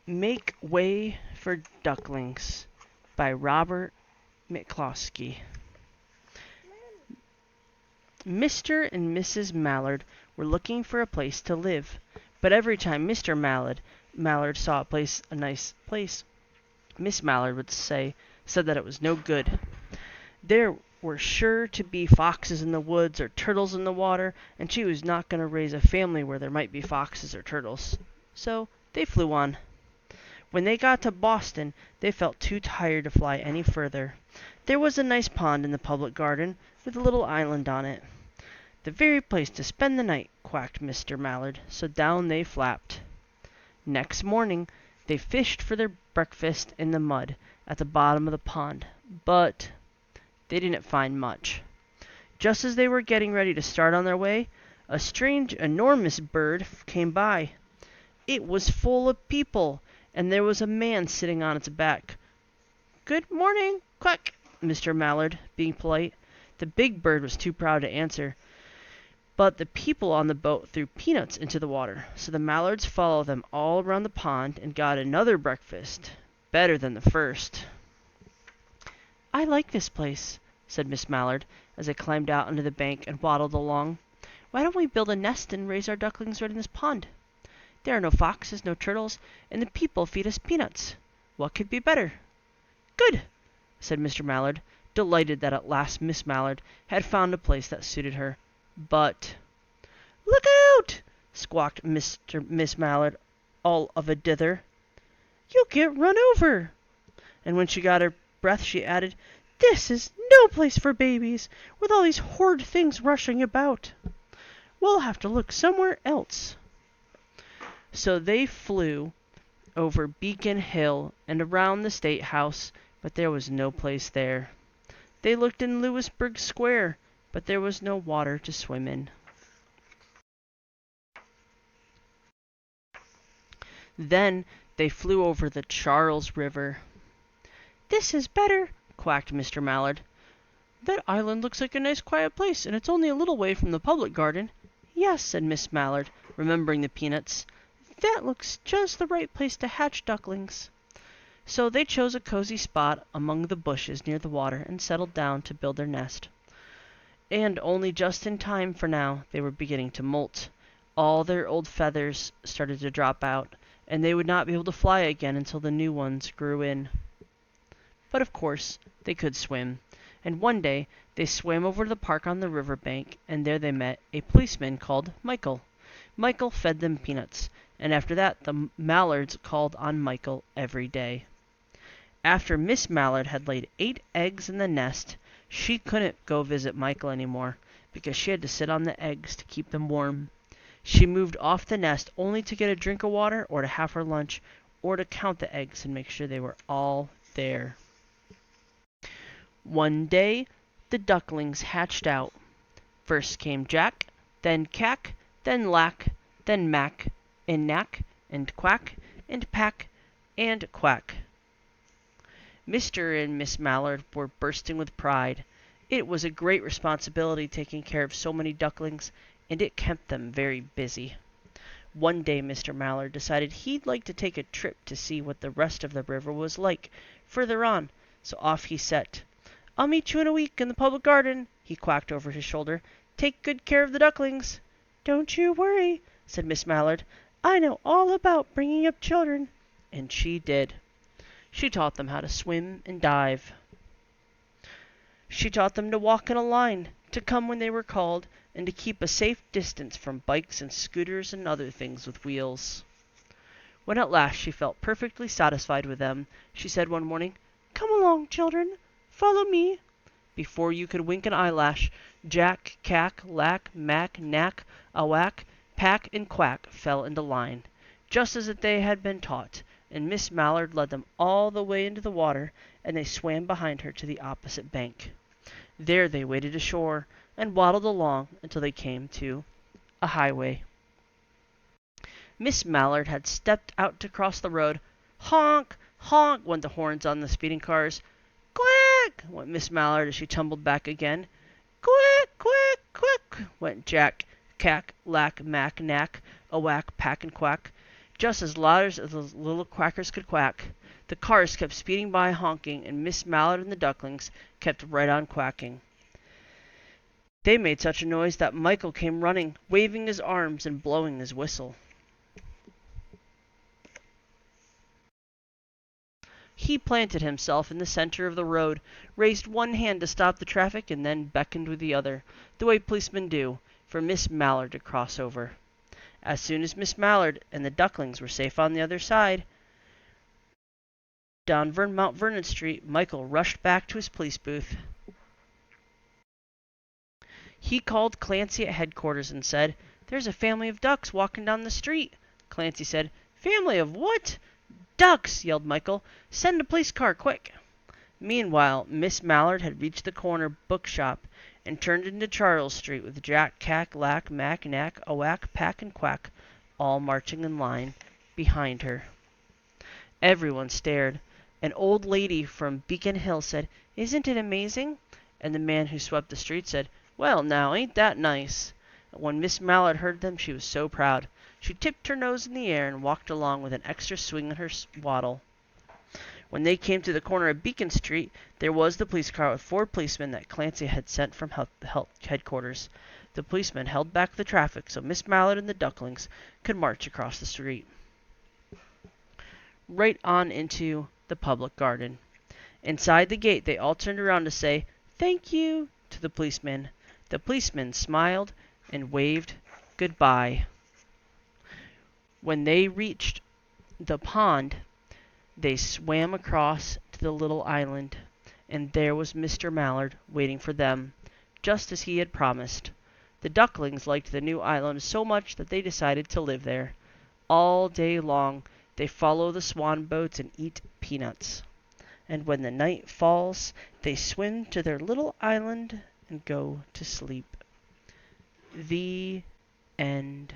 Make Way for Ducklings by Robert Mclosky. Mr. and Mrs. Mallard were looking for a place to live, but every time Mr. Mallard saw a nice place, Miss Mallard would said that it was no good. There were sure to be foxes in the woods or turtles in the water, and she was not going to raise a family where there might be foxes or turtles. So they flew on. When they got to Boston, they felt too tired to fly any further. There was a nice pond in the public garden, with a little island on it. The very place to spend the night, quacked Mr. Mallard, so down they flapped. Next morning, they fished for their breakfast in the mud at the bottom of the pond, but they didn't find much. Just as they were getting ready to start on their way, a strange, enormous bird came by. It was full of people, and there was a man sitting on its back. "Good morning, quack," Mr. Mallard, being polite. The big bird was too proud to answer, but the people on the boat threw peanuts into the water, so the Mallards followed them all around the pond and got another breakfast, better than the first. "I like this place," said Miss Mallard, as they climbed out onto the bank and waddled along. "Why don't we build a nest and raise our ducklings right in this pond? There are no foxes, no turtles, and the people feed us peanuts. What could be better?" "Good!" said Mr. Mallard, delighted that at last Miss Mallard had found a place that suited her. But "Look out!" squawked Miss Mallard, all of a dither. "You'll get run over." And when she got her breath, she added, "This is no place for babies, with all these horrid things rushing about. We'll have to look somewhere else." So they flew over Beacon Hill and around the State House, but there was no place there. They looked in Louisburg Square, but there was no water to swim in. Then they flew over the Charles River. "This is better," quacked Mr. Mallard. "That island looks like a nice quiet place, and it's only a little way from the public garden." "Yes," said Miss Mallard, remembering the peanuts. "That looks just the right place to hatch ducklings." So they chose a cozy spot among the bushes near the water and settled down to build their nest. And only just in time, for now they were beginning to molt. All their old feathers started to drop out, and they would not be able to fly again until the new ones grew in. But of course they could swim, and one day they swam over to the park on the river bank, and there they met a policeman called Michael. Michael fed them peanuts, and after that the Mallards called on Michael every day. After Miss Mallard had laid 8 eggs in the nest, she couldn't go visit Michael anymore, because she had to sit on the eggs to keep them warm. She moved off the nest only to get a drink of water, or to have her lunch, or to count the eggs and make sure they were all there. One day the ducklings hatched out. First came Jack, then Cack, then Lack, then Mack, and Knack, and Quack, and Pack, and Quack. Mr. and Miss Mallard were bursting with pride. It was a great responsibility taking care of so many ducklings, and it kept them very busy. One day Mr. Mallard decided he'd like to take a trip to see what the rest of the river was like further on, so off he set. "I'll meet you in a week in the public garden," he quacked over his shoulder. "Take good care of the ducklings." "Don't you worry," said Miss Mallard. "I know all about bringing up children." And she did. She taught them how to swim and dive. She taught them to walk in a line, to come when they were called, and to keep a safe distance from bikes and scooters and other things with wheels. When at last she felt perfectly satisfied with them, she said one morning, "Come along, children. Follow me." Before you could wink an eyelash, Jack, Cack, Lack, Mack, Knack, Awack, Pack, and Quack fell into line, just as they had been taught, and Miss Mallard led them all the way into the water, and they swam behind her to the opposite bank. There they waded ashore, and waddled along until they came to a highway. Miss Mallard had stepped out to cross the road. "Honk! Honk!" went the horns on the speeding cars. "Quack!" went Miss Mallard as she tumbled back again. "Quack! Quack! Quack!" went Jack, Cack, Lack, Mack, Knack, Awack, Pack, and Quack. just as loud as the little quackers could quack. The cars kept speeding by honking, and Miss Mallard and the Ducklings kept right on quacking. They made such a noise that Michael came running, waving his arms and blowing his whistle. He planted himself in the center of the road, raised one hand to stop the traffic, and then beckoned with the other, the way policemen do, for Miss Mallard to cross over. As soon as Miss Mallard and the Ducklings were safe on the other side, down Mount Vernon Street, Michael rushed back to his police booth. He called Clancy at headquarters and said, "There's a family of ducks walking down the street." Clancy said, "Family of what?" "Ducks!" yelled Michael. "Send a police car, quick!" Meanwhile, Miss Mallard had reached the corner bookshop and turned into Charles Street with Jack, Cack, Lack, Mack, Knack, Awack, Pack, and Quack all marching in line behind her. Everyone stared. An old lady from Beacon Hill said, "Isn't it amazing?" And the man who swept the street said, "Well, now, ain't that nice?" When Miss Mallard heard them, she was so proud. She tipped her nose in the air and walked along with an extra swing in her waddle. When they came to the corner of Beacon Street, there was the police car with 4 policemen that Clancy had sent from health headquarters. The policemen held back the traffic so Miss Mallard and the Ducklings could march across the street, right on into the public garden. Inside the gate, they all turned around to say, "Thank you," to the policemen. The policemen smiled and waved goodbye. When they reached the pond, they swam across to the little island, and there was Mr. Mallard waiting for them, just as he had promised. The Ducklings liked the new island so much that they decided to live there. All day long they follow the swan boats and eat peanuts. And when the night falls, they swim to their little island and go to sleep. The end.